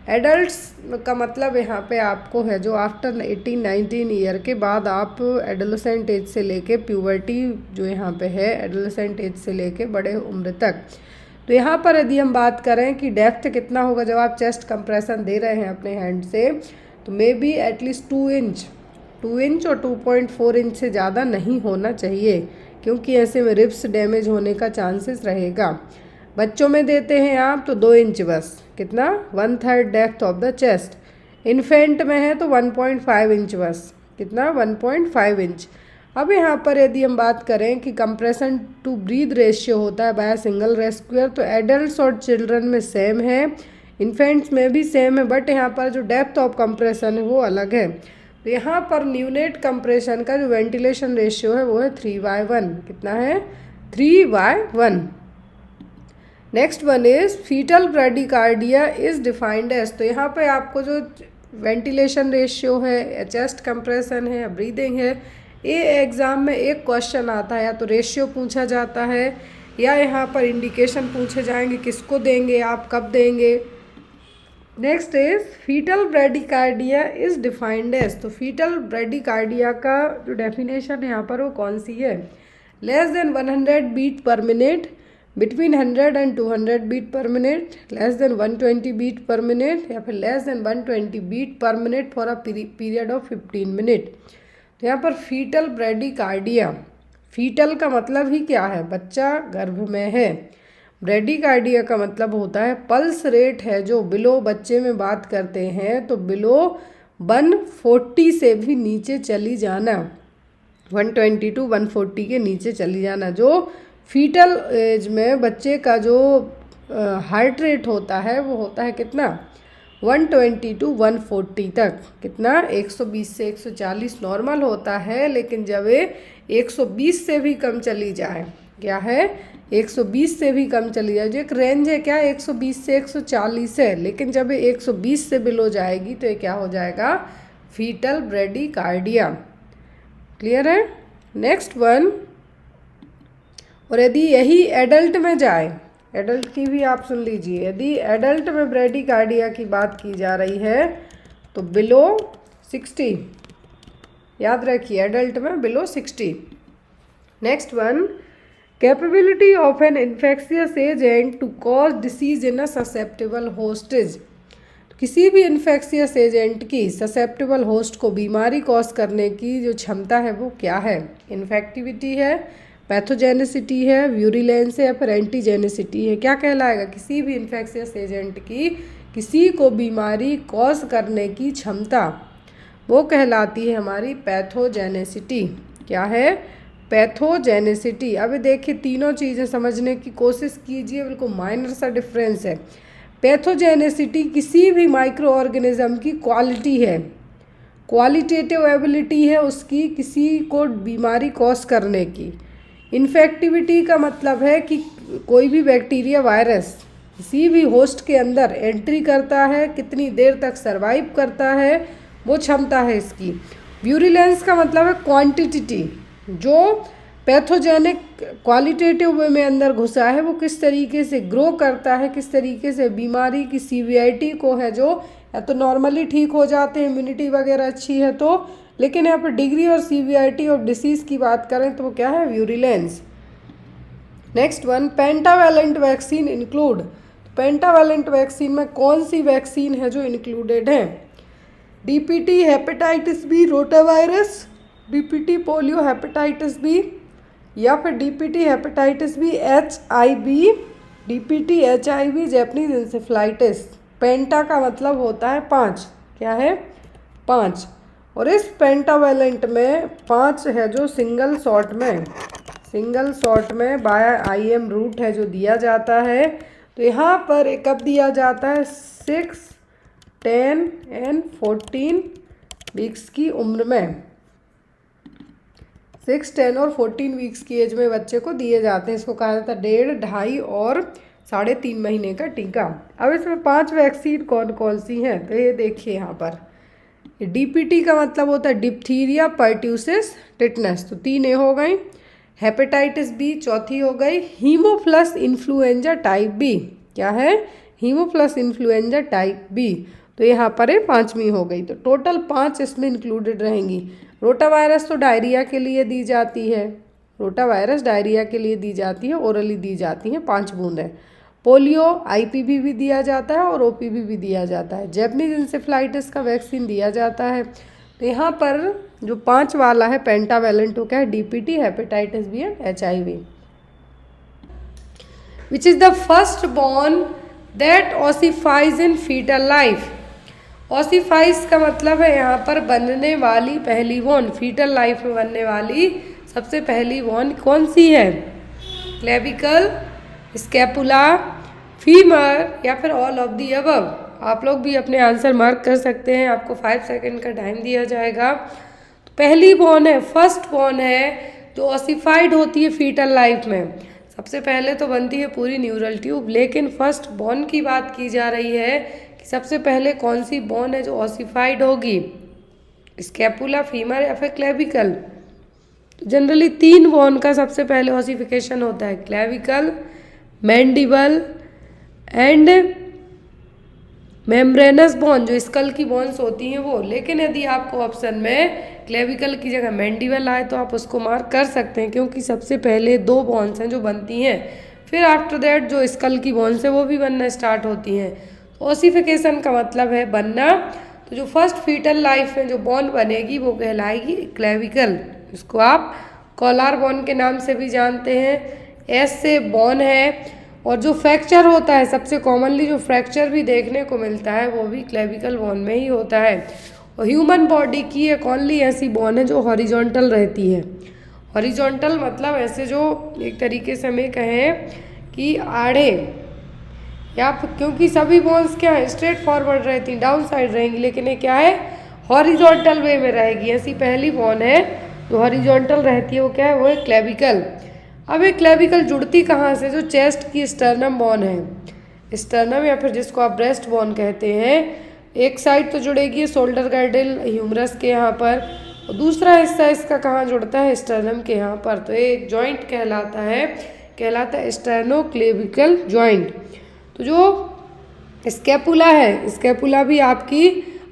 Adults का मतलब यहाँ पे आपको है जो आफ्टर 18-19 ईयर के बाद आप एडोलेसेंट एज से लेके प्यूबर्टी जो यहाँ पे है एडोलेसेंट एज से लेके बड़े उम्र तक। तो यहाँ पर यदि हम बात करें कि डेप्थ कितना होगा जब आप चेस्ट कंप्रेशन दे रहे हैं अपने हैंड से, तो मे बी एटलीस्ट 2 इंच और 2.4 इंच से ज़्यादा नहीं होना चाहिए, क्योंकि ऐसे में रिब्स डैमेज होने का चांसेस रहेगा। बच्चों में देते हैं आप तो 2 इंच बस, कितना 1/3 depth of the chest. Infant में है तो 1.5 इंच बस, कितना 1.5 इंच। अब यहाँ पर यदि हम बात करें कि कंप्रेशन टू ब्रीथ रेशियो होता है बाय सिंगल रेस्क्यूअर, तो एडल्ट्स और चिल्ड्रन में सेम है, इन्फेंट्स में भी सेम है, बट यहाँ पर जो डेप्थ ऑफ कंप्रेशन है वो अलग है। तो यहाँ पर न्यूनेट कंप्रेशन का जो वेंटिलेशन रेशियो है वो है 3/1, कितना है 3/1। Next one is fetal bradycardia is defined as, तो यहाँ पे आपको जो वेंटिलेशन रेशियो है, चेस्ट कंप्रेशन है, ब्रीदिंग है, ये एग्ज़ाम में एक क्वेश्चन आता है, या तो रेशियो पूछा जाता है या यहाँ पर इंडिकेशन पूछे जाएंगे किसको देंगे आप, कब देंगे। Next is fetal bradycardia is defined as, तो फीटल ब्रेडिकार्डिया का जो डेफिनेशन है यहाँ पर वो कौन सी है, less than 100 beat per minute, between 100 and 200 beat per minute, less than 120 beat per minute, या फिर less than 120 beat per minute for a period of 15 minute. तो यहाँ पर फीटल ब्रेडिकार्डिया, फीटल का मतलब ही क्या है, बच्चा गर्भ में है। ब्रेडिकार्डिया का मतलब होता है पल्स रेट है जो बिलो, बच्चे में बात करते हैं तो बिलो 140 से भी नीचे चली जाना, 120 to 140 के नीचे चली जाना। जो फीटल एज में बच्चे का जो हार्ट रेट होता है वो होता है कितना 120 to 140 तक, कितना 120 से 140 नॉर्मल होता है, लेकिन जब ये 120 से भी कम चली जाए, क्या है 120 से भी कम चली जाए, जो एक रेंज है क्या 120 से 140 है, लेकिन जब ये 120 से बिलो जाएगी तो ये क्या हो जाएगा फीटल ब्रेडिकार्डिया। क्लियर है। नेक्स्ट वन, और यदि यही एडल्ट में जाए, एडल्ट की भी आप सुन लीजिए, यदि एडल्ट में ब्रेडिकार्डिया की बात की जा रही है तो बिलो 60, याद रखिए एडल्ट में below 60। Next one, capability of an infectious agent to cause disease in a susceptible hostage, किसी भी इन्फेक्शियस एजेंट की ससेप्टेबल होस्ट को बीमारी कॉज करने की जो क्षमता है वो क्या है, इन्फेक्टिविटी है, पैथोजेनिसिटी है, व्यूरिलेंस है, या फिर एंटीजेनिसिटी है। क्या कहलाएगा, किसी भी इन्फेक्शियस एजेंट की किसी को बीमारी कॉज करने की क्षमता वो कहलाती है हमारी पैथोजेनिसिटी। क्या है, पैथोजेनिसिटी। अब देखिए तीनों चीज़ें समझने की कोशिश कीजिए, बिल्कुल माइनर सा डिफरेंस है। पैथोजेनिसिटी किसी भी माइक्रो ऑर्गेनिज्म की क्वालिटी है, क्वालिटेटिव एबिलिटी है उसकी किसी को बीमारी कॉज करने की। इन्फेक्टिविटी का मतलब है कि कोई भी बैक्टीरिया वायरस किसी भी होस्ट के अंदर एंट्री करता है, कितनी देर तक सरवाइव करता है, वो क्षमता है इसकी। व्यूरिलेंस का मतलब है क्वांटिटी, जो पैथोजेनिक क्वालिटेटिव वे में अंदर घुसा है वो किस तरीके से ग्रो करता है, किस तरीके से बीमारी की सीवियरिटी को है जो या तो नॉर्मली ठीक हो जाते हैं, इम्यूनिटी वगैरह अच्छी है तो, लेकिन यहाँ पर डिग्री और सीवियरिटी ऑफ डिसीज़ की बात करें तो वो क्या है व्यूरिलेंस। Next one, pentavalent vaccine include, pentavalent vaccine में कौन सी वैक्सीन है जो इंक्लूडेड है, DPT hepatitis B rotavirus, DPT polio hepatitis B, या फिर DPT hepatitis B HIV, DPT HIV Japanese encephalitis. Penta का मतलब होता है 5, क्या है 5, और इस पेंटावैलेंट में 5 है जो सिंगल शॉट में बाय IM रूट है जो दिया जाता है। तो यहाँ पर कब दिया जाता है 6, 10 and 14 वीक्स की उम्र में, 6, 10 और 14 वीक्स की एज में बच्चे को दिए जाते हैं। इसको कहा जाता है 1.5, 2.5 और 3.5 महीने का टीका। अब इसमें 5 वैक्सीन कौन कौन सी हैं तो ये देखिए यहाँ पर, डीपीटी का मतलब होता है डिप्थीरिया पर्ट्यूसिस टिटनस, तो 3 हो गई, हेपेटाइटिस बी 4 हो गई, हीमोफ्लस इन्फ्लुएंजा टाइप बी, क्या है हीमोप्लस इन्फ्लुएंजा टाइप बी, तो यहाँ पर ये 5वीं हो गई। तो टोटल 5 इसमें इंक्लूडेड रहेंगी। रोटावायरस तो डायरिया के लिए दी जाती है, रोटावायरस डायरिया के लिए दी जाती है, ओरली दी जाती है 5 बूंदें। पोलियो आईपीवी भी दिया जाता है और ओपीवी भी दिया जाता है। जैपनीज इंसेफ्लाइटिस का वैक्सीन दिया जाता है। तो यहाँ पर जो 5 वाला है पेंटावेलेंट, तो क्या है, DPT, hepatitis B and HIV। Which is the first bone that ossifies in foetal life. Ossifies का मतलब है यहाँ पर बनने वाली पहली बॉर्न, फीटल लाइफ में बनने वाली सबसे पहली बॉर्न कौन सी है? क्लेविकल, स्कैपुला, फीमर या फिर ऑल ऑफ दी अबव। आप लोग भी अपने आंसर मार्क कर सकते हैं, आपको 5 सेकंड का टाइम दिया जाएगा। तो पहली बॉर्न है, फर्स्ट बॉर्न है जो ऑसिफाइड होती है फीटल लाइफ में। सबसे पहले तो बनती है पूरी न्यूरल ट्यूब, लेकिन फर्स्ट बॉर्न की बात की जा रही है कि सबसे पहले कौन सी बॉर्न है जो ऑसिफाइड होगी, स्कैपुला, फीमर या फिर क्लेविकल। तो जनरली 3 बॉर्न का सबसे पहले ऑसिफिकेशन होता है, clavicle, mandible and membranes bone, जो स्कल की बोन्स होती हैं वो। लेकिन यदि आपको ऑप्शन में क्लेविकल की जगह मैंडिबल आए तो आप उसको मार्क कर सकते हैं, क्योंकि सबसे पहले 2 बोन्स हैं जो बनती हैं, फिर आफ्टर दैट जो स्कल की बोन्स है वो भी बनना स्टार्ट होती हैं। ऑसिफिकेशन का मतलब है बनना। तो जो फर्स्ट फीटल लाइफ में जो बोन बनेगी वो कहलाएगी क्लेविकल। इसको आप कॉलर बोन के नाम से भी जानते हैं। एस से बोन है, और जो फ्रैक्चर होता है सबसे कॉमनली जो फ्रैक्चर भी देखने को मिलता है वो भी क्लेविकल बोन में ही होता है। और ह्यूमन बॉडी की एक ओनली ऐसी बोन है जो हॉरिजॉन्टल रहती है। हॉरिजॉन्टल मतलब ऐसे जो एक तरीके से हमें कहें कि आड़े, या क्योंकि सभी बोन्स क्या है, स्ट्रेट फॉरवर्ड रहती हैं, डाउन साइड रहेंगी, लेकिन ये क्या है, हॉरिजॉन्टल वे में रहेगी। ऐसी पहली बोन है जो हॉरिजॉन्टल रहती है, वो क्या है, वो है क्लेविकल। अब ये क्लेविकल जुड़ती कहाँ से? जो चेस्ट की स्टर्नम बोन है, स्टर्नम या फिर जिसको आप ब्रेस्ट बोन कहते हैं, एक साइड तो जुड़ेगी शोल्डर गार्डल ह्यूमरस के यहाँ पर, और दूसरा हिस्सा इसका कहाँ जुड़ता है, स्टर्नम के यहाँ पर। तो ये एक जॉइंट कहलाता है स्टर्नोक्लेविकल जॉइंट। तो जो स्कैपुला है, स्कैपुला भी आपकी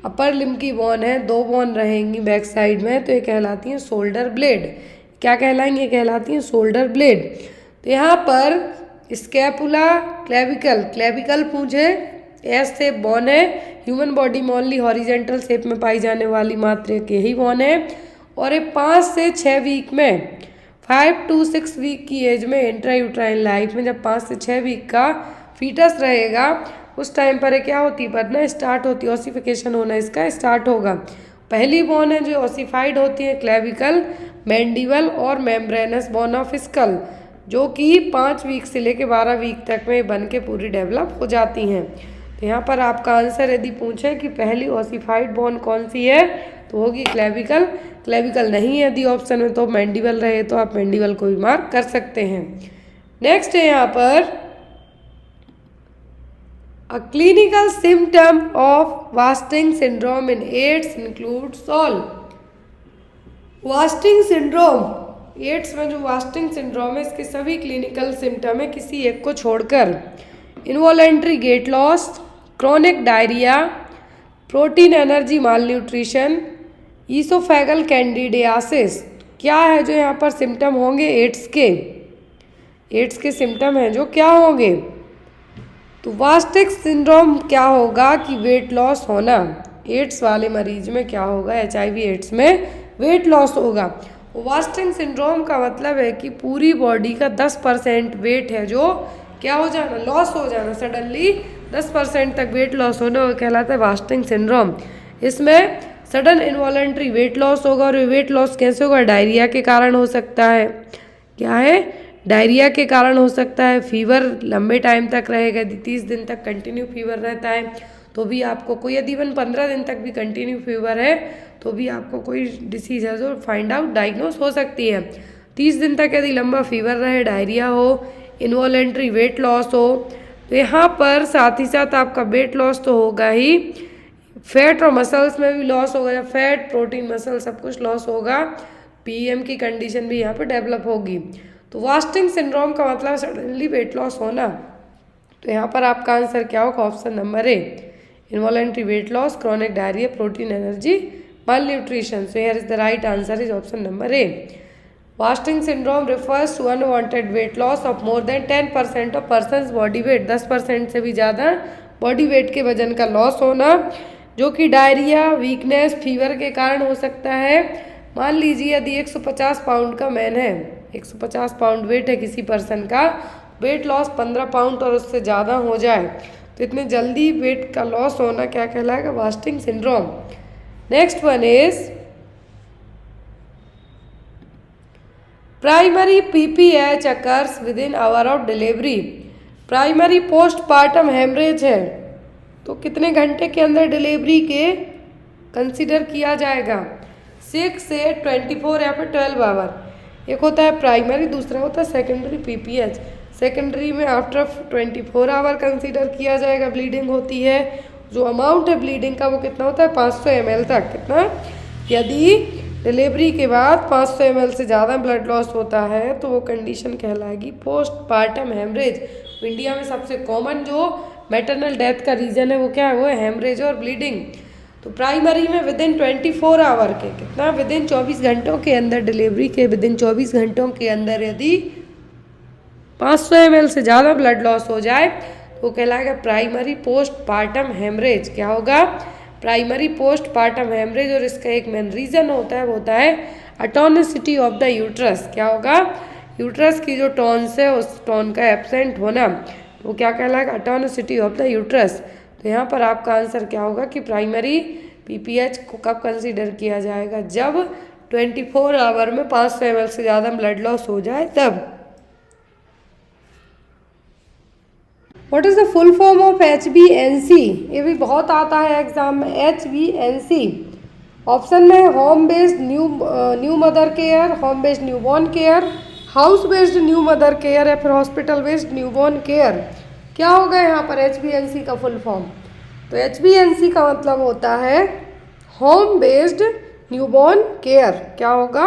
अपर लिम्ब की बोन है, 2 बोन रहेंगी बैक साइड में, तो ये कहलाती हैं शोल्डर ब्लेड। क्या कहलाएंगे? ये कहलाती हैं शोल्डर ब्लेड। तो यहाँ पर स्कैपुला, क्लेविकल, क्लेविकल पूछे, एस से बोन है, ह्यूमन बॉडी में ओनली हॉरिजेंटल शेप में पाई जाने वाली मात्र के ही बोन है, और ये 5 से 6 वीक में, 5 to 6 वीक की एज में, इंट्रायूट्राइन लाइफ में जब 5 से 6 वीक का फीटस रहेगा उस टाइम पर क्या होती, बनना स्टार्ट होती, ऑसिफिकेशन होना इसका स्टार्ट होगा। पहली बोन है जो ऑसिफाइड होती है क्लेविकल, मैंडिबल और मेम्ब्रेनस बोन ऑफ स्कल, जो कि 5 वीक से लेकर 12 वीक तक में बन के पूरी डेवलप हो जाती हैं। तो यहाँ पर आपका आंसर यदि पूछे कि पहली ऑसिफाइड बोन कौन सी है तो होगी क्लेविकल। क्लेविकल नहीं है यदि ऑप्शन में तो मैंडिबल रहे तो आप मैंडिबल को भी मार्क कर सकते हैं। नेक्स्ट है यहाँ पर A clinical symptom of Wasting syndrome in AIDS includes all. Wasting syndrome, AIDS में जो वास्टिंग सिंड्रोम है इसके सभी क्लिनिकल सिम्टम है किसी एक को छोड़कर। Involuntary weight loss, chronic diarrhoea, protein energy malnutrition, oesophageal candidiasis. क्या है जो यहाँ पर सिम्टम होंगे एड्स के सिम्टम हैं जो क्या होंगे? तो वास्टिंग सिंड्रोम क्या होगा कि वेट लॉस होना। एड्स वाले मरीज में क्या होगा, HIV एड्स में वेट लॉस होगा। वास्टिंग सिंड्रोम का मतलब है कि पूरी बॉडी का 10% वेट है जो क्या हो जाना, लॉस हो जाना, सडनली 10% तक वेट लॉस होना, वो कहलाता है वास्टिंग सिंड्रोम। इसमें सडन इनवॉलेंट्री वेट लॉस होगा, और वेट लॉस कैसे होगा? डायरिया के कारण हो सकता है। क्या है? डायरिया के कारण हो सकता है। फीवर लंबे टाइम तक रहेगा, 30 दिन तक कंटिन्यू फीवर रहता है तो भी आपको कोई, यदि इवन 15 दिन तक भी कंटिन्यू फीवर है तो भी आपको कोई डिसीज है जो फाइंड आउट डायग्नोस हो सकती है। 30 दिन तक यदि लंबा फीवर रहे, डायरिया हो, इनवॉलेंट्री वेट लॉस हो, तो यहाँ पर साथ ही साथ आपका वेट लॉस तो होगा ही, फैट और मसल्स में भी लॉस होगा, या फैट, प्रोटीन, मसल सब कुछ लॉस होगा। PM की कंडीशन भी यहाँ पर डेवलप होगी। तो वास्टिंग सिंड्रोम का मतलब सडनली वेट लॉस होना। तो तो यहाँ पर आपका आंसर क्या होगा? Option number A, involuntary weight loss, chronic diarrhoea, protein energy, malnutrition. So here is the right answer is option number A. Wasting syndrome refers to unwanted weight loss of more than 10% of person's body weight. 10% से भी ज़्यादा body weight के वजन का loss होना, जो कि diarrhoea, weakness, fever के कारण हो सकता है। मान लीजिए यदि 150 पाउंड का मैन है, 150 पाउंड वेट है किसी पर्सन का, वेट लॉस 15 पाउंड और उससे ज़्यादा हो जाए, तो इतने जल्दी वेट का लॉस होना क्या कहलाएगा? Wasting syndrome. Next one is primary PPH occurs within hour of delivery. Primary postpartum haemorrhage है तो कितने घंटे के अंदर डिलीवरी के कंसीडर किया जाएगा? 6 से 24 या फिर 12 आवर। एक होता है प्राइमरी, दूसरा होता है सेकेंडरी पीपीएच। सेकेंडरी में आफ्टर 24 आवर कंसीडर किया जाएगा। ब्लीडिंग होती है, जो अमाउंट है ब्लीडिंग का वो कितना होता है? 500 ml तक। कितना? यदि डिलीवरी के बाद 500 ml से ज़्यादा ब्लड लॉस होता है तो वो कंडीशन कहलाएगी पोस्टपार्टम हेमरेज। इंडिया में सबसे कॉमन जो मैटरनल डेथ का रीज़न है वो क्या है? वो है हेमरेज और ब्लीडिंग। तो प्राइमरी में विद इन 24 आवर के, कितना? विद इन 24 घंटों के अंदर, डिलीवरी के विद इन 24 घंटों के अंदर यदि 500 ml से ज़्यादा ब्लड लॉस हो जाए तो कहलाएगा प्राइमरी पोस्टपार्टम हेमरेज। क्या होगा? Primary postpartum haemorrhage. और इसका एक मेन रीज़न होता है, वो होता है अटोनिसिटी ऑफ द यूट्रस। क्या होगा? यूट्रस की जो टॉन्स है उस टॉन का एब्सेंट होना, तो क्या कहलाएगा? अटोनिसिटी ऑफ द यूट्रस। तो यहाँ पर आपका आंसर क्या होगा कि प्राइमरी पीपीएच को कब कंसीडर किया जाएगा? जब 24 आवर में 500 ml से ज़्यादा ब्लड लॉस हो जाए तब। What is the full form of HbNc? ये भी बहुत आता है एग्जाम में। HbNc ऑप्शन में home based new mother care, home based newborn care, house based new mother care या फिर हॉस्पिटल बेस्ड न्यूबॉर्न केयर। क्या होगा यहाँ पर HbNc का फुल फॉर्म? तो HbNc का मतलब होता है होम बेस्ड न्यूबॉर्न केयर। क्या होगा?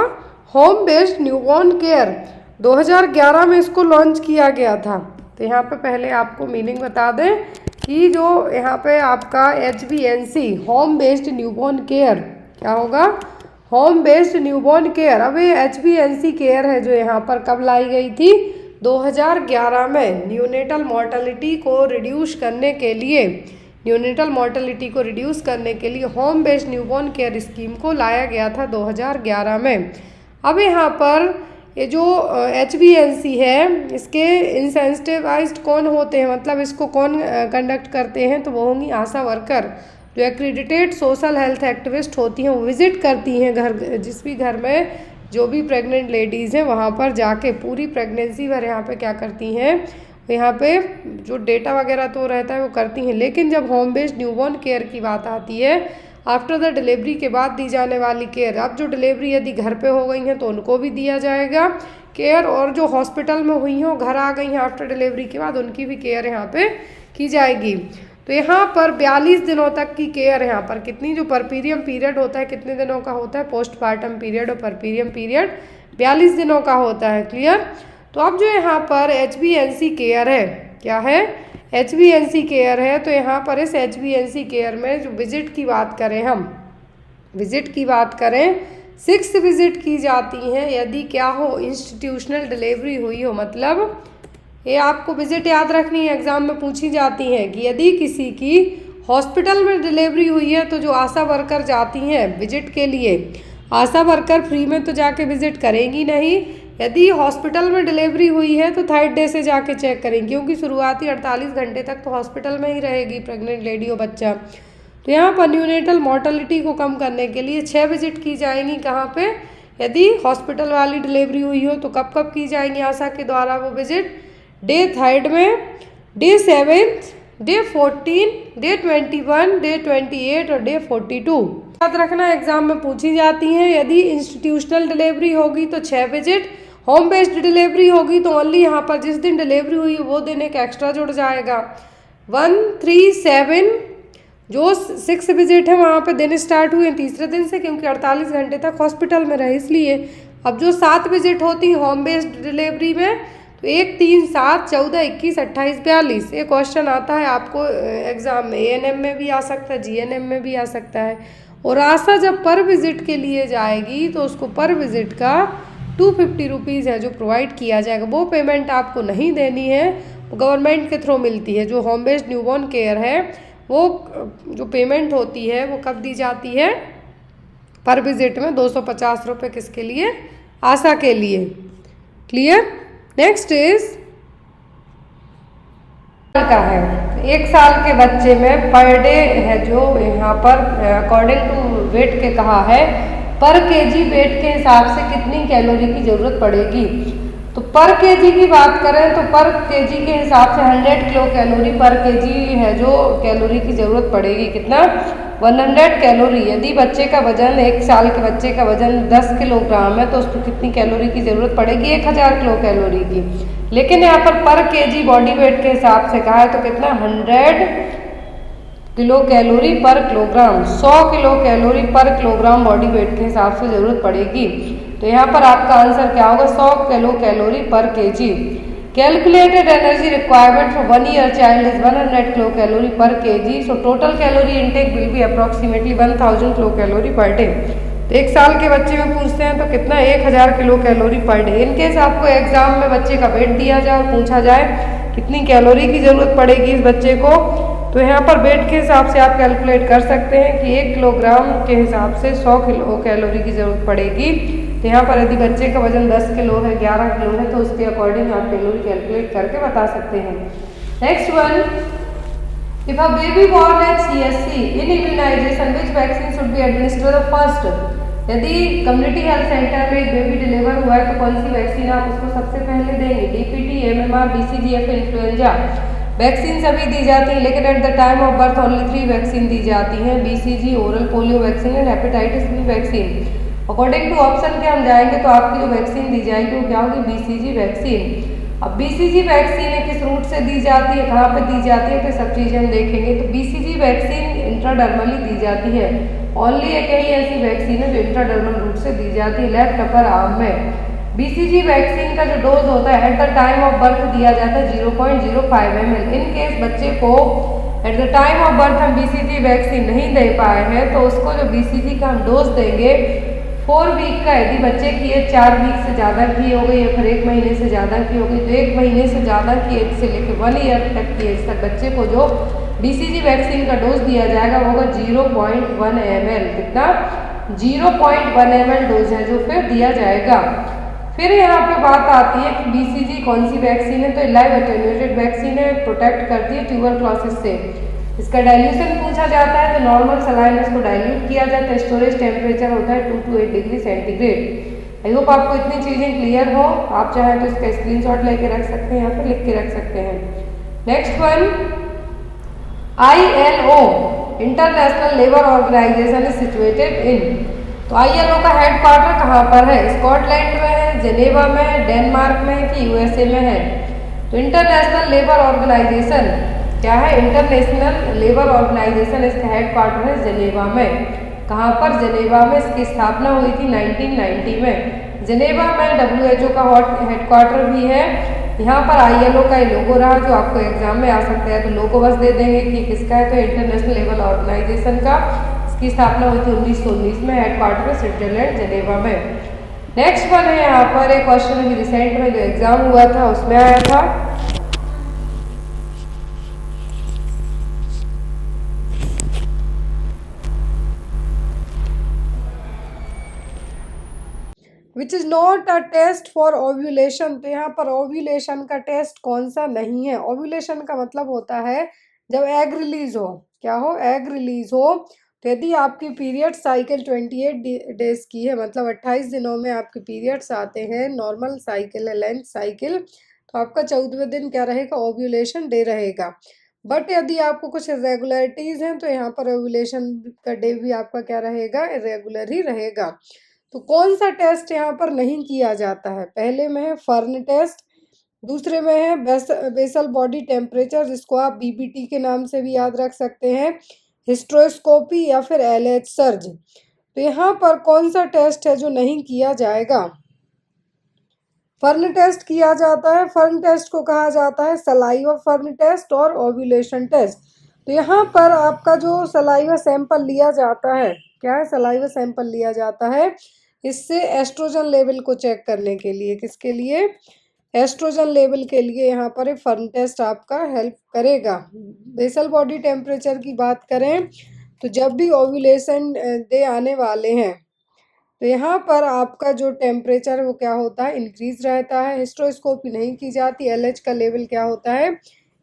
Home based newborn care. 2011 में इसको लॉन्च किया गया था। तो यहाँ पे पहले आपको मीनिंग बता दें कि जो यहाँ पे आपका HbNc home based newborn care, क्या होगा? Home based newborn care. अब ये HbNc केयर है जो यहाँ पर कब लाई गई थी? 2011 में। न्यूनेटल मॉर्टेलिटी को रिड्यूस करने के लिए, न्यूनेटल मॉर्टेलिटी को रिड्यूस करने के लिए home based newborn care scheme को लाया गया था 2011 में। अब यहाँ पर ये जो HbNc है, इसके इंसेंसिटाइज्ड कौन होते हैं, मतलब इसको कौन कंडक्ट करते हैं? तो वो होंगी आशा वर्कर, जो एक्रीडिटेड सोशल हेल्थ एक्टिविस्ट होती हैं। वो विजिट करती हैं घर, जिस भी घर में जो भी प्रेग्नेंट लेडीज़ हैं वहाँ पर जाके पूरी प्रेगनेंसी भर यहाँ पे क्या करती हैं? यहाँ पे जो डेटा वगैरह तो रहता है वो करती हैं। लेकिन जब होम बेस्ड न्यूबॉर्न केयर की बात आती है, आफ्टर द डिलीवरी के बाद दी जाने वाली केयर, अब जो डिलीवरी यदि घर पे हो गई हैं तो उनको भी दिया जाएगा केयर, और जो हॉस्पिटल में हुई हैं घर आ गई हैं आफ्टर डिलीवरी के बाद, उनकी भी केयर यहाँ पे की जाएगी। तो यहाँ पर 42 दिनों तक की केयर, यहाँ पर कितनी, जो परपीरियम पीरियड होता है कितने दिनों का होता है? पोस्टपार्टम पीरियड और परपीरियम पीरियड 42 दिनों का होता है। क्लियर? तो अब जो यहाँ पर HbNc केयर है, क्या है? HbNc केयर है। तो यहाँ पर इस HbNc केयर में जो विजिट की बात करें, हम विजिट की बात करें, 6 विजिट की जाती हैं यदि क्या हो? इंस्टीट्यूशनल डिलीवरी हुई हो। मतलब ये आपको विजिट याद रखनी है, एग्जाम में पूछी जाती हैं कि यदि किसी की हॉस्पिटल में डिलीवरी हुई है तो जो आशा वर्कर जाती हैं विजिट के लिए, आशा वर्कर फ्री में तो जाके विजिट करेंगी नहीं। यदि हॉस्पिटल में डिलीवरी हुई है तो 3rd डे से जाके चेक करेंगे, क्योंकि शुरुआती 48 घंटे तक तो हॉस्पिटल में ही रहेगी प्रेग्नेंट लेडी और बच्चा। तो यहाँ पर न्यूनेटल मॉर्टेलिटी को कम करने के लिए 6 विजिट की जाएंगी। कहाँ पे? यदि हॉस्पिटल वाली डिलीवरी हुई हो तो कब कब की जाएंगी आशा के द्वारा वो विजिट? डे 3rd में, day 7th, day 14, day 21, day 28 और डे 42। याद रखना एग्जाम में पूछी जाती हैं। यदि इंस्टीट्यूशनल डिलीवरी होगी तो 6 विजिट, होम बेस्ड डिलीवरी होगी तो ओनली यहाँ पर जिस दिन डिलीवरी हुई वो दिन एक एक्स्ट्रा जुड़ जाएगा। 1, 3, 7 जो 6 विजिट है वहाँ पे दिन स्टार्ट हुए तीसरे दिन से, क्योंकि 48 घंटे तक हॉस्पिटल में रहे इसलिए। अब जो 7 विजिट होती होम बेस्ड डिलीवरी में, तो 1, 3, 7, 14, 21, 28, 42 ये क्वेश्चन आता है आपको एग्ज़ाम में, एएनएम में भी आ सकता है, जीएनएम में भी आ सकता है। और आशा जब पर विजिट के लिए जाएगी तो उसको पर विजिट का 250 रुपीज़ है जो प्रोवाइड किया जाएगा, वो पेमेंट आपको नहीं देनी है, वो गवर्नमेंट के थ्रू मिलती है। जो होम बेस्ड न्यूबॉर्न केयर है वो जो पेमेंट होती है वो कब दी जाती है, पर विजिट में 250 रुपये किसके लिए, आशा के लिए। क्लियर। नेक्स्ट इज का है 1 साल के बच्चे में पर डे है जो यहाँ पर अकॉर्डिंग टू वेट के कहा है, पर केजी वेट के हिसाब से कितनी कैलोरी की ज़रूरत पड़ेगी। तो पर केजी की बात करें तो पर केजी के हिसाब से 100 किलो कैलोरी पर केजी है जो कैलोरी की ज़रूरत पड़ेगी। कितना, 100 कैलोरी। यदि बच्चे का वजन 1 साल के बच्चे का वजन 10 किलोग्राम है तो उसको कितनी कैलोरी की ज़रूरत पड़ेगी, 1000 किलो कैलोरी की। लेकिन यहाँ पर केजी बॉडी वेट के हिसाब से कहा है तो कितना, 100 किलो कैलोरी पर किलोग्राम, 100 किलो कैलोरी पर किलोग्राम बॉडी वेट के हिसाब से ज़रूरत पड़ेगी। तो यहाँ पर आपका आंसर क्या होगा, 100 kilo calorie per KG. Calculated energy requirement for 1 year child is 100 kilo calorie per KG. So total calorie intake will be approximately 1000 kilo calorie per day. तो 1 साल के बच्चे में पूछते हैं तो कितना, 1000 kilo calorie per day. In case आपको एग्जाम में बच्चे का वेट दिया जाए और पूछा जाए कितनी कैलोरी की ज़रूरत पड़ेगी इस बच्चे को, तो यहाँ पर वेट के हिसाब से आप कैलकुलेट कर सकते हैं कि 1 किलोग्राम के हिसाब से 100 किलो कैलोरी की ज़रूरत पड़ेगी। तो यहाँ पर यदि बच्चे का वजन 10 किलो है, 11 किलो है, तो उसके अकॉर्डिंग आप कैलोरी कैलकुलेट करके बता सकते हैं। Next one, if a baby born at CSC in immunization which vaccine should be administered first. यदि कम्युनिटी हेल्थ सेंटर में एक बेबी डिलीवर हुआ है तो कौन सी वैक्सीन आप उसको सबसे पहले देंगे, DPT, MMR, BCG या फिर इन्फ्लुएंजा। वैक्सीन सभी दी जाती है लेकिन at the time of birth only 3 vaccine दी जाती हैं, BCG, oral polio vaccine and hepatitis B vaccine. According to option के हम जाएंगे तो आपकी जो वैक्सीन दी जाएगी वो क्या होगी, BCG वैक्सीन। अब BCG वैक्सीन किस रूट से दी जाती है, कहाँ पे दी जाती है, तो सब चीज़ें हम देखेंगे। तो BCG वैक्सीन इंट्राडर्मली दी जाती है, ओनली एक ही ऐसी वैक्सीन है जो इंट्राडर्मल रूट से दी जाती है, लेफ्ट अपर आर्म में। BCG वैक्सीन का जो डोज होता है eight the time of birth दिया जाता है 0.05 ml। इन केस बच्चे को eight the time of birth हम BCG वैक्सीन नहीं दे पाए हैं तो उसको जो BCG का हम डोज देंगे 4 वीक का, यदि बच्चे की एज 4 वीक से ज़्यादा की हो गई या फिर 1 महीने से ज़्यादा की हो गई तो 1 महीने से ज़्यादा की एज से लेकर 1 ईयर तक की एज तक बच्चे को जो BCG वैक्सीन का डोज दिया जाएगा वो होगा 0.1 ml। कितना, 0.1 ml डोज है जो फिर दिया जाएगा। फिर यहाँ पे बात आती है कि BCG कौन सी वैक्सीन है, तो लाइव एटेन्यूएटेड वैक्सीन है, प्रोटेक्ट करती है ट्यूबरक्लोसिस से। इसका डाइल्यूशन पूछा जाता है तो नॉर्मल सलाइन में इसको डाइल्यूट किया जाता है, स्टोरेज टेम्परेचर होता है 2 to 8 degree centigrade. I hope आपको इतनी चीज़ें क्लियर हो, आप चाहें तो इसका स्क्रीनशॉट लेके रख सकते हैं या फिर लिख के रख सकते हैं। Next one, ILO International Labour Organization is situated in. तो ILO का हेडक्वार्टर कहाँ पर है, स्कॉटलैंड में है, जेनेवा में है, डेनमार्क में है कि USA में है। तो इंटरनेशनल लेबर ऑर्गेनाइजेशन क्या है, इंटरनेशनल लेबर ऑर्गेनाइजेशन, इसका हेडक्वार्टर है जेनेवा में। कहाँ पर, जेनेवा में। इसकी स्थापना हुई थी 1990 में। जेनेवा में WHO का हेडक्वार्टर भी है। यहाँ पर ILO का लोगो रहा जो आपको एग्जाम में आ सकता है, तो लोगो बस दे देंगे कि किसका है, तो इंटरनेशनल लेबर ऑर्गेनाइजेशन का। इसकी स्थापना हुई थी 1919 में, हेडक्वार्टर स्विट्जरलैंड जेनेवा में। नेक्स्ट वन है यहाँ पर एक क्वेश्चन भी रिसेंट में जो एग्जाम हुआ था उसमें आया था, which is not a test for ovulation. तो यहाँ पर ओव्यूलेशन का टेस्ट कौन सा नहीं है। ओव्यूलेशन का मतलब होता है जब एग रिलीज हो, क्या हो, एग रिलीज हो। तो यदि आपकी पीरियड साइकिल 28 डेज की है, मतलब 28 दिनों में आपके पीरियड्स आते हैं, नॉर्मल साइकिल है, लेंथ साइकिल, तो आपका 14वें दिन क्या रहेगा, ओव्यूलेशन डे रहेगा। बट यदि आपको कुछ इरेगुलरिटीज़ हैं तो यहाँ पर ओव्यूलेशन का डे भी आपका क्या रहेगा, इरेगुलर ही रहेगा। तो कौन सा टेस्ट यहाँ पर नहीं किया जाता है, पहले में है फर्न टेस्ट, दूसरे में है बेसल बॉडी टेम्परेचर जिसको आप BBT के नाम से भी याद रख सकते हैं, हिस्ट्रोस्कोपी या फिर LH सर्ज। तो यहाँ पर कौन सा टेस्ट है जो नहीं किया जाएगा, फर्न टेस्ट किया जाता है। फर्न टेस्ट को कहा जाता है सलाइवा फर्न टेस्ट और ओव्यूलेशन टेस्ट। तो यहाँ पर आपका जो सलाइवा सैंपल लिया जाता है, क्या है, सलाइवा सैंपल लिया जाता है इससे एस्ट्रोजन लेवल को चेक करने के लिए। किसके लिए? एस्ट्रोजन लेवल के लिए यहाँ पर एक फर्न टेस्ट आपका हेल्प करेगा। बेसल बॉडी टेम्परेचर की बात करें तो जब भी ओव्यूलेशन डे आने वाले हैं तो यहाँ पर आपका जो टेम्परेचर है वो क्या होता है, इंक्रीज रहता है। हिस्ट्रोस्कोपी नहीं की जाती। एलएच का लेवल क्या होता है,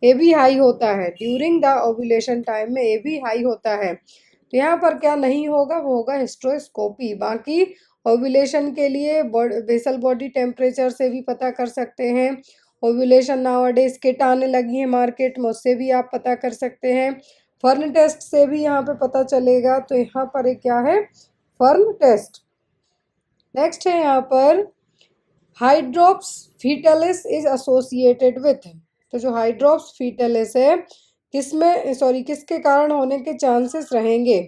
ए भी हाई होता है। ड्यूरिंग द ओव्यूलेशन टाइम में ए भी हाई होता है। तो यहाँ पर क्या नहीं होगा, वो होगा हिस्ट्रोस्कोपी। बाकी ओव्यूलेशन के लिए बेसल बॉडी टेम्परेचर से भी पता कर सकते हैं। ओव्यूलेशन नाउअडेज किट आने लगी है मार्केट में, उससे भी आप पता कर सकते हैं। फर्न टेस्ट से भी यहाँ पे पता चलेगा। तो यहाँ पर एक क्या है, फर्न टेस्ट। नेक्स्ट है यहाँ पर hydrops fetalis is associated with. तो जो हाइड्रोप्स फीटलिस है किसके कारण होने के चांसेस रहेंगे?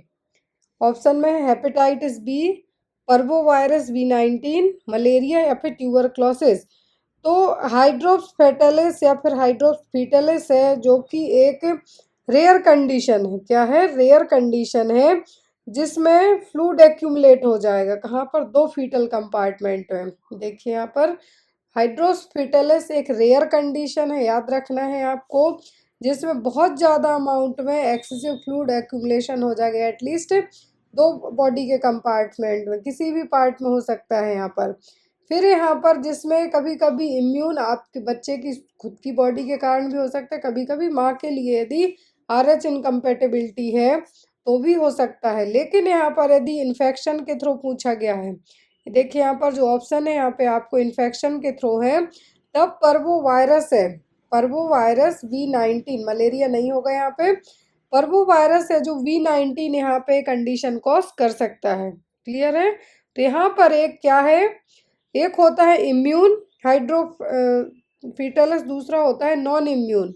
ऑप्शन में है हेपेटाइटिस बी, पर्वोवायरस V19, मलेरिया या फिर ट्यूबरक्लोसिस। तो हाइड्रोप्स फेटलिस या फिर हाइड्रोप्स फीटलिस है जो कि एक रेयर कंडीशन है। क्या है? रेयर कंडीशन है जिसमें फ्लूइड एक्यूमुलेट हो जाएगा। कहाँ पर? 2 फीटल कंपार्टमेंट में। देखिए यहाँ पर हाइड्रोप्स फीटलिस एक रेयर कंडीशन है, याद रखना है आपको, जिसमें बहुत ज़्यादा अमाउंट में एक्सेसिव फ्लूइड एक्यूमुलेशन हो जाएगा। एटलीस्ट 2 बॉडी के कंपार्टमेंट में, किसी भी पार्ट में हो सकता है यहाँ पर। फिर यहाँ पर जिसमें कभी कभी इम्यून आपके बच्चे की खुद की बॉडी के कारण भी हो सकता है, कभी कभी माँ के लिए यदि RH इनकम्पेटेबिलिटी है तो भी हो सकता है। लेकिन यहाँ पर यदि इन्फेक्शन के थ्रू पूछा गया है, देखिए यहाँ पर जो ऑप्शन है यहाँ पे आपको इन्फेक्शन के थ्रू है, तब पर्वोवायरस है, पर्वोवायरस V19, मलेरिया नहीं होगा यहाँ पे। पर्वोवायरस है जो V19 यहाँ पे कंडीशन कॉज कर सकता है। क्लियर है? तो यहाँ पर एक क्या है, एक होता है इम्यून हाइड्रोफिटलस, दूसरा होता है नॉन इम्यून।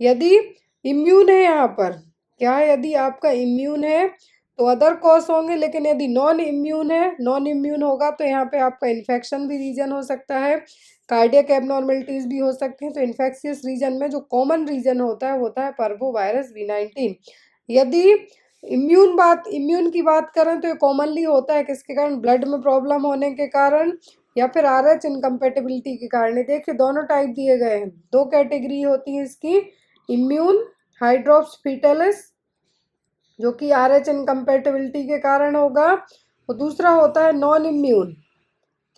यदि इम्यून है यहाँ पर क्या है, यदि आपका इम्यून है तो अदर कॉज होंगे। लेकिन यदि नॉन इम्यून है, नॉन इम्यून होगा तो यहाँ पे आपका इन्फेक्शन भी रीजन हो सकता है, कार्डियक एबनॉर्मलिटीज भी हो सकते हैं। तो इन्फेक्शियस रीजन में जो कॉमन रीजन होता है वो होता है पर्वोवायरस V19। यदि इम्यून की बात करें तो ये कॉमनली होता है किसके कारण? ब्लड में प्रॉब्लम होने के कारण या फिर RH इनकम्पेटेबिलिटी के कारण। देखिए दोनों टाइप दिए गए हैं, 2 कैटेगरी होती है इसकी। इम्यून हाइड्रोप्स फीटलिस जो कि RH इनकम्पेटेबिलिटी के कारण होगा, और दूसरा होता है नॉन इम्यून।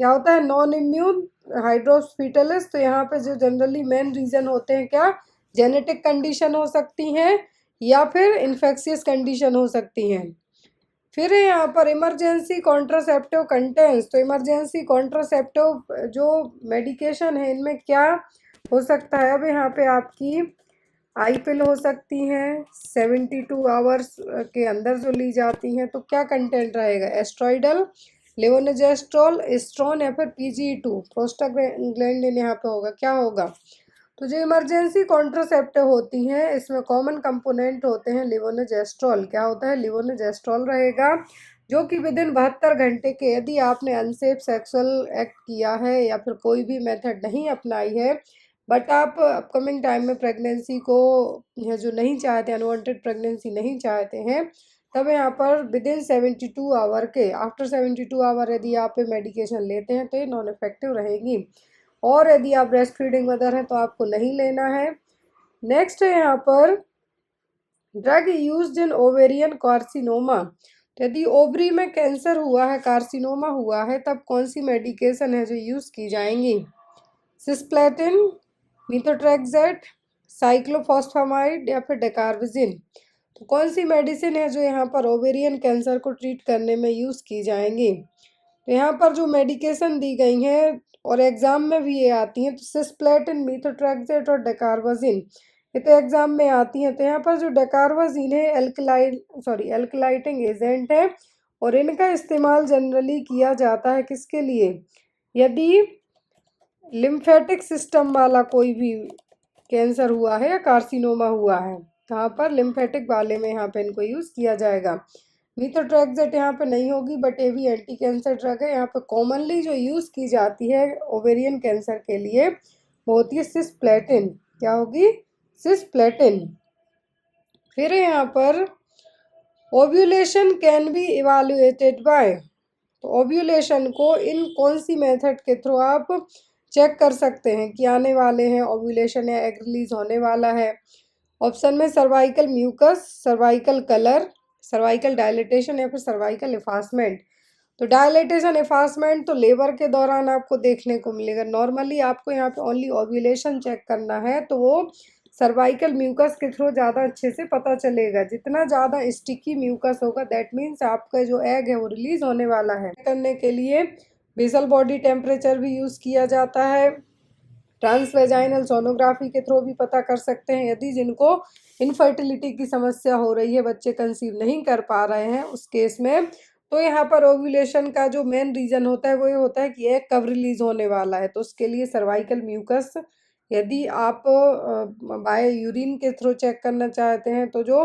क्या होता है? Non immune hydrops fetalis. तो यहाँ पे जो जनरली मेन रीजन होते हैं क्या, जेनेटिक कंडीशन हो सकती हैं या फिर इन्फेक्शियस कंडीशन हो सकती हैं। फिर है यहाँ पर इमरजेंसी कॉन्ट्रासेप्टिव कंटेंट्स। तो इमरजेंसी कॉन्ट्रासेप्टिव जो मेडिकेशन है इनमें क्या हो सकता है? अब यहाँ पे आपकी आई पिल हो सकती हैं 72 आवर्स के अंदर जो ली जाती हैं। तो क्या कंटेंट रहेगा? एस्ट्रॉइडल, लेवोनोजेस्ट्रॉल, एस्ट्रॉन या फिर PGE2, प्रोस्टाग्लैंडिन यहाँ पे होगा। क्या होगा? तो जो इमरजेंसी कॉन्ट्रासेप्टिव होती हैं इसमें कॉमन कंपोनेंट होते हैं लेवोनोजेस्ट्रॉल। क्या होता है? लेवोनोजेस्ट्रॉल रहेगा, जो कि विदिन 72 घंटे के यदि आपने अनसेफ सेक्सुअल एक्ट किया है या फिर कोई भी मेथड नहीं अपनाई है, बट आप अपकमिंग टाइम में प्रेगनेंसी को जो नहीं चाहते, अनवांटेड प्रेगनेंसी नहीं चाहते हैं, तब यहाँ पर विदिन 72 आवर के, आफ्टर 72 आवर यदि आप मेडिकेशन लेते हैं तो ये नॉन इफेक्टिव रहेगी। और यदि आप ब्रेस्ट फीडिंग मदर हैं तो आपको नहीं लेना है। नेक्स्ट है यहाँ पर drug used in ovarian carcinoma. तो यदि ओवरी में कैंसर हुआ है, कार्सिनोमा हुआ है, तब कौन सी मेडिकेशन है जो यूज़ की जाएंगी? सिस्प्लेटिन, मीथोट्रेक्सेट, साइक्लोफॉस्फामाइड या फिर डेकार्विजिन। तो कौन सी मेडिसिन है जो यहाँ पर ओवेरियन कैंसर को ट्रीट करने में यूज़ की जाएंगी? तो यहाँ पर जो मेडिकेशन दी गई हैं और एग्ज़ाम में भी ये आती हैं, तो सिस्प्लेटिन, मीथोट्रेक्सेट और डेकार्वाजिन, ये तो एग्ज़ाम में आती हैं। तो यहाँ पर जो डेकार्वाजिन है एल्कलाइटिंग एजेंट है, और इनका इस्तेमाल जनरली किया जाता है किसके लिए? यदि लिम्फेटिक सिस्टम वाला कोई भी कैंसर हुआ है या कार्सिनोमा हुआ है, कहाँ पर? लिम्फेटिक वाले में यहाँ पे इनको यूज़ किया जाएगा। मीथोट्रेक्सेट यहाँ पे नहीं होगी, बट ये भी एंटी कैंसर ड्रग है। यहाँ पे कॉमनली जो यूज़ की जाती है ओवेरियन कैंसर के लिए वो होती है सिस्प्लेटिन। क्या होगी? सिस्प्लेटिन। फिर यहाँ पर ओव्यूलेशन कैन बी इवालुएटेड बाय, तो ओव्यूलेशन को इन कौन सी मेथड के थ्रू आप चेक कर सकते हैं कि आने वाले हैं ओव्यूलेशन या एग रिलीज होने वाला है? ऑप्शन में cervical mucus, cervical colour, cervical dilatation या फिर सर्वाइकल एफासमेंट। तो डायलिटेशन एफासमेंट तो लेबर के दौरान आपको देखने को मिलेगा। नॉर्मली आपको यहाँ पे ओनली ओव्यूलेशन चेक करना है, तो वो सर्वाइकल म्यूकस के थ्रू ज़्यादा अच्छे से पता चलेगा। जितना ज़्यादा स्टिकी म्यूकस होगा दैट मीन्स आपका जो एग है वो रिलीज होने वाला है। करने के लिए बेसल बॉडी टेम्परेचर भी यूज़ किया जाता है। ट्रांसवेजाइनल सोनोग्राफी के थ्रू भी पता कर सकते हैं। यदि जिनको इनफर्टिलिटी की समस्या हो रही है, बच्चे कंसीव नहीं कर पा रहे हैं, उस केस में तो यहाँ पर ओव्यूलेशन का जो मेन रीज़न होता है वो ये होता है कि एग कब रिलीज होने वाला है। तो उसके लिए सर्वाइकल म्यूकस, यदि आप बाय यूरिन के थ्रू चेक करना चाहते हैं तो जो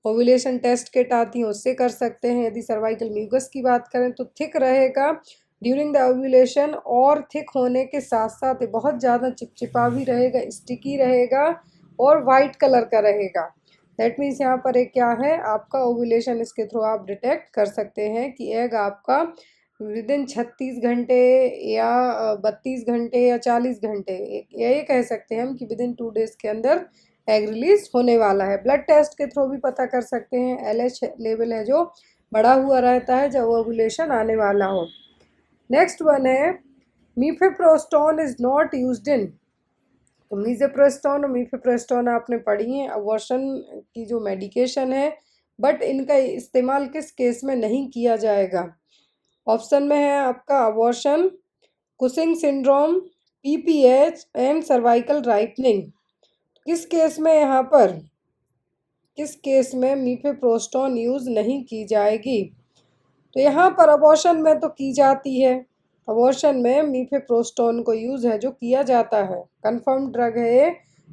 ओव्यूलेशन टेस्ट किट आती हैं उससे कर सकते हैं। यदि सर्वाइकल म्यूकस की बात करें तो थिक रहेगा ड्यूरिंग द ओव्यूलेशन, और थिक होने के साथ साथ बहुत ज़्यादा चिपचिपा भी रहेगा, स्टिकी रहेगा और वाइट कलर का रहेगा। दैट मीन्स यहाँ पर एक क्या है आपका ओव्यूलेशन, इसके थ्रू आप डिटेक्ट कर सकते हैं कि एग आपका विद इन 36 घंटे या 32 घंटे या 40 घंटे, ये कह सकते हैं हम कि विद इन 2 डेज के अंदर एग रिलीज होने वाला है। ब्लड टेस्ट के थ्रू भी पता कर सकते हैं। LH लेवल है जो बढ़ा हुआ रहता है जब ओव्यूलेशन आने वाला हो। नेक्स्ट वन है मीफेप्रोस्टोन इज नॉट यूज्ड इन, तो मीजेप्रोस्टोन और मीफेप्रोस्टोन आपने पढ़ी है, अबॉर्शन की जो मेडिकेशन है, बट इनका इस्तेमाल किस केस में नहीं किया जाएगा? ऑप्शन में है आपका abortion, Cushing syndrome, PPH and cervical ripening. किस केस में यहाँ पर, किस केस में मीफेप्रोस्टोन यूज़ नहीं की जाएगी? तो यहाँ पर अबॉर्शन में तो की जाती है। अबॉर्शन में मीफेप्रोस्टोन को यूज़ है जो किया जाता है, कंफर्म ड्रग है।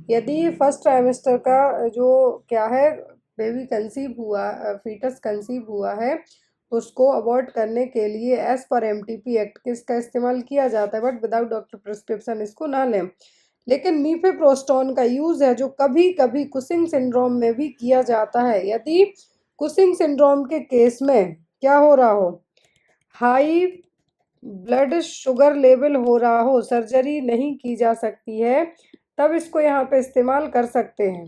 यदि फर्स्ट ट्राइमेस्टर का जो क्या है बेबी कंसीव हुआ, फीटस कंसीव हुआ है, तो उसको अबॉर्ट करने के लिए एज पर MTP एक्ट किसका इस्तेमाल किया जाता है, बट विदाउट डॉक्टर प्रिस्क्रिप्शन इसको ना लें। लेकिन मीफेप्रोस्टोन का यूज़ है जो कभी कभी कुसिंग सिंड्रोम में भी किया जाता है। यदि कुसिंग सिंड्रोम के केस में क्या हो रहा हो, हाई ब्लड शुगर लेवल हो रहा हो, सर्जरी नहीं की जा सकती है, तब इसको यहाँ पे इस्तेमाल कर सकते हैं।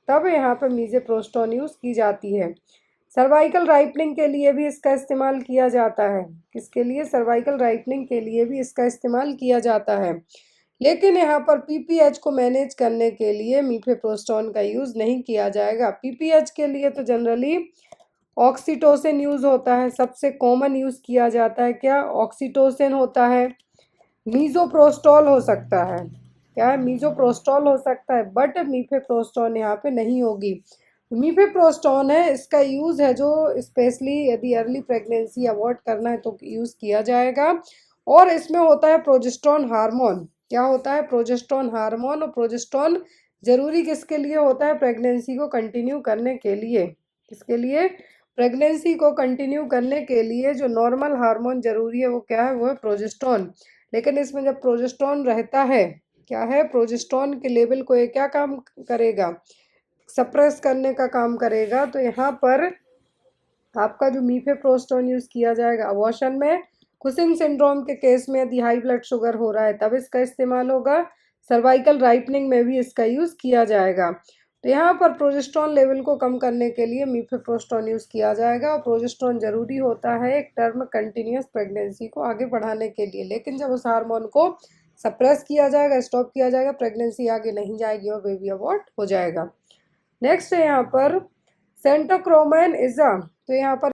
तब यहाँ पे मीजेप्रोस्टोन यूज़ की जाती है। सर्वाइकल राइपनिंग के लिए भी इसका इस्तेमाल किया जाता है। किसके लिए? सर्वाइकल राइपनिंग के लिए भी इसका इस्तेमाल किया जाता है। लेकिन यहाँ पर PPH को मैनेज करने के लिए मीफेप्रोस्टोन का यूज़ नहीं किया जाएगा। PPH के लिए तो जनरली ऑक्सीटोसिन यूज़ होता है, सबसे कॉमन यूज़ किया जाता है क्या? ऑक्सीटोसिन होता है। मीज़ोप्रोस्टोल हो सकता है, क्या है? मीज़ोप्रोस्टोल हो सकता है, बट मीफेप्रोस्टोन यहाँ पे नहीं होगी। मीफेप्रोस्टोन है, इसका यूज़ है जो स्पेशली यदि अर्ली प्रेगनेंसी अवॉइड करना है तो यूज़ किया जाएगा। और इसमें होता है प्रोजेस्टेरोन हार्मोन। क्या होता है? Progesterone hormone. और प्रोजेस्टेरोन जरूरी किसके लिए होता है? प्रेगनेंसी को कंटिन्यू करने के लिए। किसके लिए? प्रेगनेंसी को कंटिन्यू करने के लिए जो नॉर्मल हार्मोन जरूरी है वो क्या है? वो है प्रोजेस्टेरोन। लेकिन इसमें जब प्रोजेस्टेरोन रहता है, क्या है? प्रोजेस्टेरोन के लेवल को ये क्या काम करेगा? सप्रेस करने का काम करेगा। तो यहाँ पर आपका जो मीफेप्रोस्टोन यूज़ किया जाएगा अबॉर्शन में, कुसिंग सिंड्रोम के केस में यदि हाई ब्लड शुगर हो रहा है तब इसका इस्तेमाल होगा, सर्वाइकल राइपनिंग में भी इसका यूज़ किया जाएगा। तो यहाँ पर प्रोजेस्टेरोन लेवल को कम करने के लिए मीफेप्रोस्टोन यूज़ किया जाएगा। और प्रोजेस्टेरोन जरूरी होता है एक टर्म कंटिन्यूस प्रेगनेंसी को आगे बढ़ाने के लिए। लेकिन जब उस हार्मोन को सप्रेस किया जाएगा, स्टॉप किया जाएगा, प्रेगनेंसी आगे नहीं जाएगी और बेबी अबॉर्ट हो जाएगा। नेक्स्ट है यहाँ पर सेंटोक्रोमैन इज़ा। तो यहाँ पर